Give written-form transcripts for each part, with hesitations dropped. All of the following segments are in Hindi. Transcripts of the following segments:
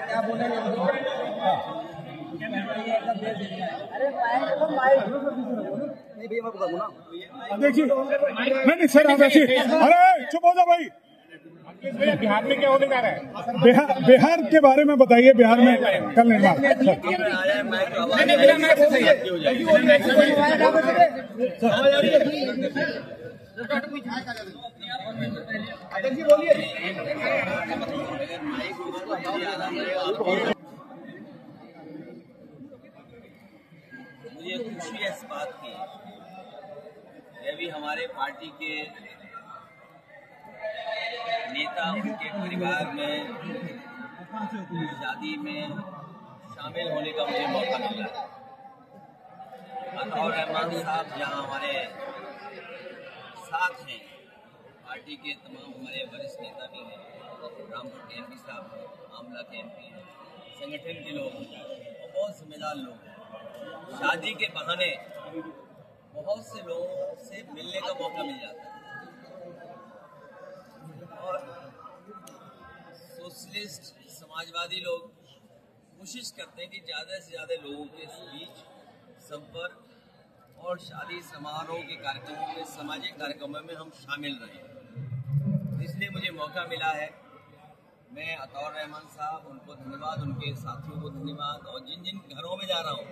क्या बोलेंगे? नहीं भैया मैं बता दूं ना। देखिए नहीं सर आप ऐसे, अरे चुप हो जाओ भाई। बिहार में क्या होने जा रहा है? बिहार के बारे में बताइए। बिहार में कल निर्माण मुझे खुशी है इस बात की कि अभी हमारे पार्टी के नेता उनके परिवार में शादी में शामिल होने का मुझे मौका मिला। अताउर रहमान साहब जहां हमारे साथ हैं, पार्टी के तमाम हमारे वरिष्ठ नेता भी हैं, रामपुर के MP साहब हैं, आमला के MP हैं, संगठन के लोग हैं और बहुत जिम्मेदार लोग हैं। शादी के बहाने बहुत से लोगों से मिलने का मौका मिल जाता है और सोशलिस्ट समाजवादी लोग कोशिश करते हैं कि ज़्यादा से ज़्यादा लोगों के बीच संपर्क और शादी समारोह के कार्यक्रमों में, सामाजिक कार्यक्रमों में हम शामिल रहें। इसलिए मुझे मौका मिला है। मैं अताउर रहमान साहब, उनको धन्यवाद, उनके साथियों को धन्यवाद और जिन जिन घरों में जा रहा हूँ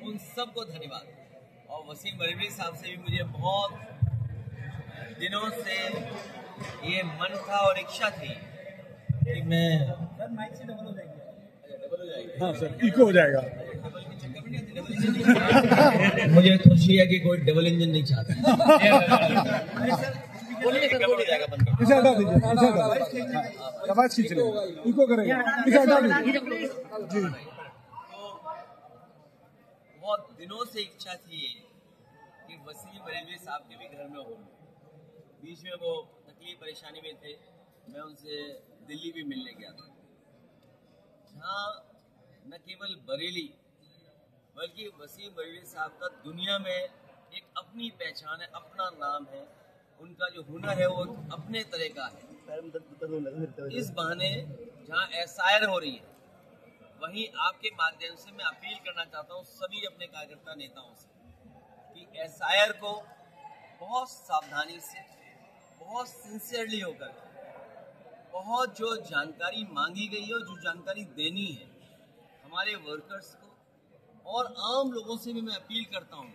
उन सबको धन्यवाद। और वसीम बरेलवी साहब से भी मुझे बहुत दिनों से ये मन था और इच्छा थी कि मैं सर माइक से डबल हो जाएगी। हाँ सर इको हो जाएगा। मुझे खुशी है कि कोई डबल इंजन नहीं चाहता। इसे हटा दीजिए, आवाज खींच लो, इको करेगा, इसे हटा दीजिए जी। बहुत दिनों से इच्छा थी कि वसीम बरेलवी साहब के भी घर में हो। बीच में वो तकलीफ परेशानी में थे, मैं उनसे दिल्ली भी मिलने गया था, जहाँ न केवल बरेली बल्कि वसीम बरेलवी साहब का दुनिया में एक अपनी पहचान है, अपना नाम है, उनका जो हुनर है वो अपने तरह का है। इस बहाने जहाँ SIR हो रही है, वहीं आपके माध्यम से मैं अपील करना चाहता हूँ सभी अपने कार्यकर्ता नेताओं से कि SIR को बहुत सावधानी से, बहुत सिंसियरली होकर, बहुत जो जानकारी मांगी गई है, जो जानकारी देनी है हमारे वर्कर्स को और आम लोगों से भी मैं अपील करता हूँ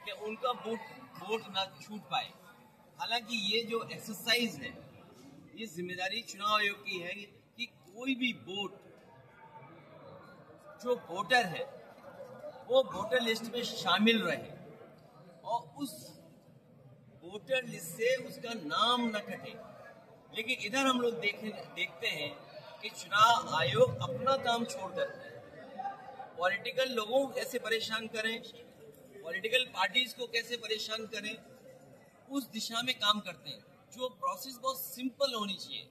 कि उनका वोट ना छूट पाए। हालांकि ये जो एक्सरसाइज है, ये जिम्मेदारी चुनाव आयोग की है कि कोई भी वोट जो वोटर है वो वोटर लिस्ट में शामिल रहे और उस वोटर लिस्ट से उसका नाम न कटे। लेकिन इधर हम लोग देखते हैं कि चुनाव आयोग अपना काम छोड़कर पॉलिटिकल लोगों को कैसे परेशान करें, पॉलिटिकल पार्टीज को कैसे परेशान करें, उस दिशा में काम करते हैं। जो प्रोसेस बहुत सिंपल होनी चाहिए,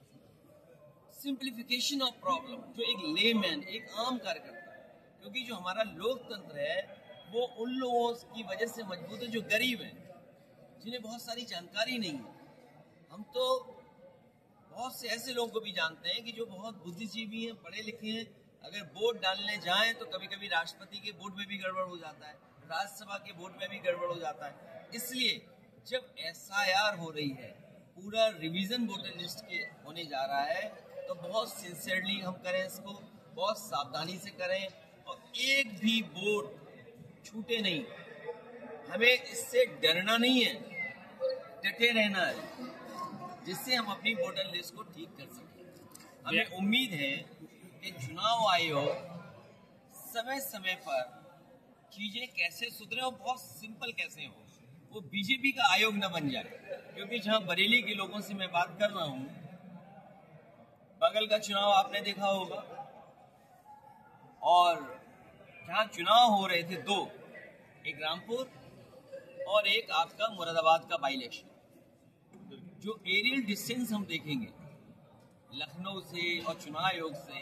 सिंप्लीफिकेशन ऑफ प्रॉब्लम, जो एक लेमैन, एक आम कार्यकर्ता, क्योंकि जो हमारा लोकतंत्र है वो उन लोगों की वजह से मजबूत है जो गरीब हैं, जिन्हें बहुत सारी जानकारी नहीं है। हम तो बहुत से ऐसे लोगों को भी जानते हैं कि जो बहुत बुद्धिजीवी हैं, पढ़े लिखे हैं, अगर वोट डालने जाएं तो कभी कभी राष्ट्रपति के वोट में भी गड़बड़ हो जाता है, राज्यसभा के वोट में भी गड़बड़ हो जाता है। इसलिए जब SIR हो रही है, पूरा रिवीजन वोटर लिस्ट के होने जा रहा है, तो बहुत सिंसियरली हम करें इसको, बहुत सावधानी से करें और एक भी वोट छूटे नहीं। हमें इससे डरना नहीं है, डटे रहना है, जिससे हम अपनी वोटर लिस्ट को ठीक कर सकें। हमें उम्मीद है कि चुनाव आयोग समय समय पर चीजें कैसे सुधरे और बहुत सिंपल कैसे हो, वो बीजेपी का आयोग न बन जाए। क्योंकि जहां बरेली के लोगों से मैं बात कर रहा हूं, बगल का चुनाव आपने देखा होगा, और जहां चुनाव हो रहे थे दो, एक रामपुर और एक आपका मुरादाबाद का बाई इलेक्शन, जो एरियल डिस्टेंस हम देखेंगे लखनऊ से और चुनाव आयोग से,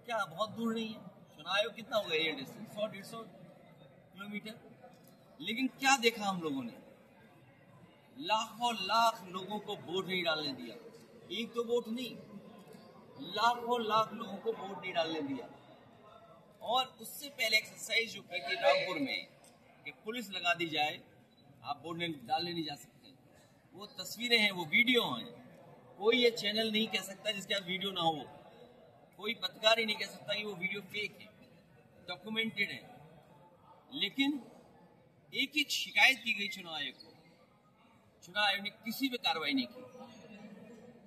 क्या बहुत दूर नहीं है। चुनाव आयोग कितना होगा एरियल डिस्टेंस, 100-150 किलोमीटर। लेकिन क्या देखा हम लोगों ने, लाखों लाख लोगों को वोट नहीं डालने दिया, एक तो वोट नहीं, लाखों लाख लोगों को वोट नहीं डालने दिया। और उससे पहले एक्सरसाइज जो की थी रामपुर में कि पुलिस लगा दी जाए, आप वोट डालने नहीं जा सकते, वो तस्वीरें हैं, वो वीडियो हैं। कोई ये चैनल नहीं कह सकता जिसके पास वीडियो ना हो, कोई पत्रकार ही नहीं कह सकता कि वो वीडियो फेक है, डॉक्यूमेंटेड है। लेकिन एक एक शिकायत की गई चुनाव आयोग को, चुनाव आयोग ने किसी पे कार्रवाई नहीं की।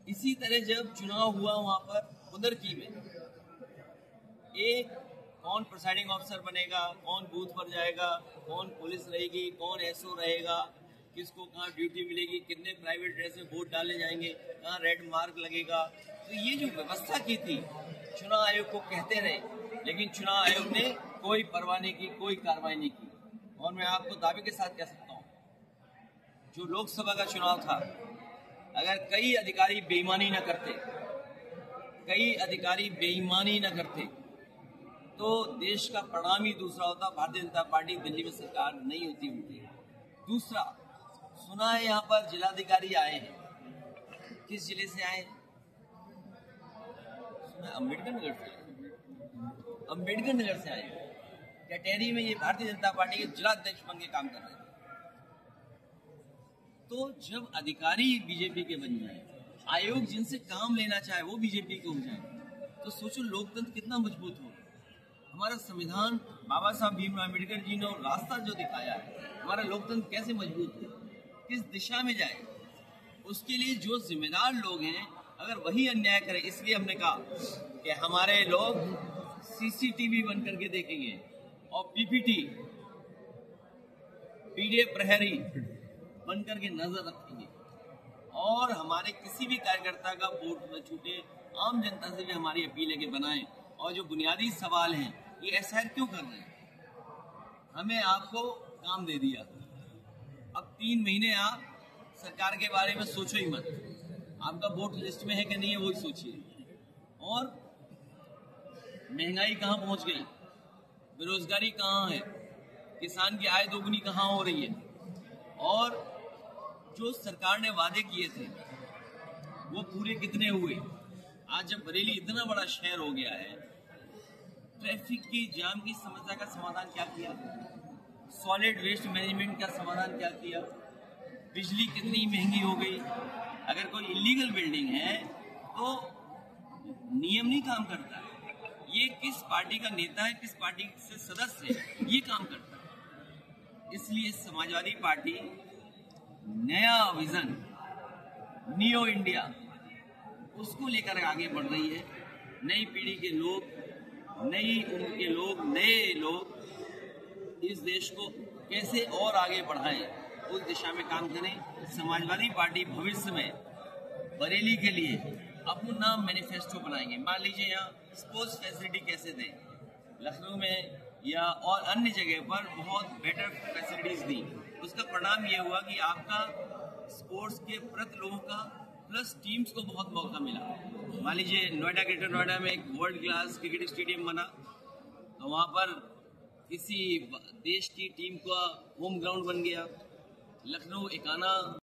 इसी तरह जब चुनाव हुआ वहां पर उदरकी में, एक कौन प्रिसाइडिंग ऑफिसर बनेगा, कौन बूथ पर जाएगा, कौन पुलिस रहेगी, कौन एसओ रहेगा, किसको कहाँ ड्यूटी मिलेगी, कितने प्राइवेट ड्रेस में वोट डालने जाएंगे, कहाँ रेड मार्क लगेगा, तो ये जो व्यवस्था की थी चुनाव आयोग को कहते रहे, लेकिन चुनाव आयोग ने कोई परवाह नहीं की, कोई कार्रवाई नहीं की। और मैं आपको दावे के साथ कह सकता हूँ, जो लोकसभा का चुनाव था, अगर कई अधिकारी बेईमानी न करते, तो देश का परिणाम ही दूसरा होता। भारतीय जनता पार्टी दिल्ली में सरकार नहीं होती उनकी। दूसरा, सुना है यहाँ पर जिलाधिकारी आए हैं, किस जिले से आए हैं? अम्बेडकर नगर से आए हैं। कटहरी में ये भारतीय जनता पार्टी के जिलाध्यक्ष बन के काम कर रहे हैं। तो जब अधिकारी बीजेपी के बन जाए, आयोग जिनसे काम लेना चाहे वो बीजेपी के हो जाए, तो सोचो लोकतंत्र कितना मजबूत हो। हमारा संविधान बाबा साहब भीमराव अम्बेडकर जी ने रास्ता जो दिखाया है, हमारा लोकतंत्र कैसे मजबूत हो, किस दिशा में जाए, उसके लिए जो जिम्मेदार लोग हैं अगर वही अन्याय करें, इसलिए हमने कहा कि हमारे लोग सीसीटीवी बन करके देखेंगे और पीपीटी, पीडीएफ प्रहरी बन करके नजर रखेंगे, और हमारे किसी भी कार्यकर्ता का वोट न छूटे। आम जनता से भी हमारी अपील है कि बनाएं। और जो बुनियादी सवाल हैं, ये एसआईआर क्यों कर रहे हैं? हमें आपको काम दे दिया, अब 3 महीने आप सरकार के बारे में सोचो ही मत, आपका वोट लिस्ट में है कि नहीं है वो ही सोचिए। और महंगाई कहाँ पहुंच गई, बेरोजगारी कहाँ है, किसान की आय दोगुनी कहाँ हो रही है, और जो सरकार ने वादे किए थे वो पूरे कितने हुए? आज जब बरेली इतना बड़ा शहर हो गया है, ट्रैफिक की जाम की समस्या का समाधान क्या किया? सॉलिड वेस्ट मैनेजमेंट का समाधान क्या किया? बिजली कितनी महंगी हो गई? अगर कोई इलीगल बिल्डिंग है तो नियम नहीं काम करता है, ये किस पार्टी का नेता है, किस पार्टी से सदस्य है, ये काम करता है। इसलिए समाजवादी पार्टी नया विजन, न्यू इंडिया, उसको लेकर आगे बढ़ रही है। नई पीढ़ी के लोग, नई उम्र के लोग, नए लोग इस देश को कैसे और आगे बढ़ाएं, उस दिशा में काम करें। समाजवादी पार्टी भविष्य में बरेली के लिए अपना मैनिफेस्टो बनाएंगे। मान लीजिए यहाँ स्पोर्ट्स फैसिलिटी कैसे दें, लखनऊ में या और अन्य जगह पर बहुत बेटर फैसिलिटीज दी, उसका परिणाम ये हुआ कि आपका स्पोर्ट्स के प्रति लोगों का प्लस टीम्स को बहुत मौका मिला। मान लीजिए नोएडा, ग्रेटर नोएडा में एक वर्ल्ड क्लास क्रिकेट स्टेडियम बना, तो वहाँ पर किसी देश की टीम का होम ग्राउंड बन गया। लखनऊ एकाना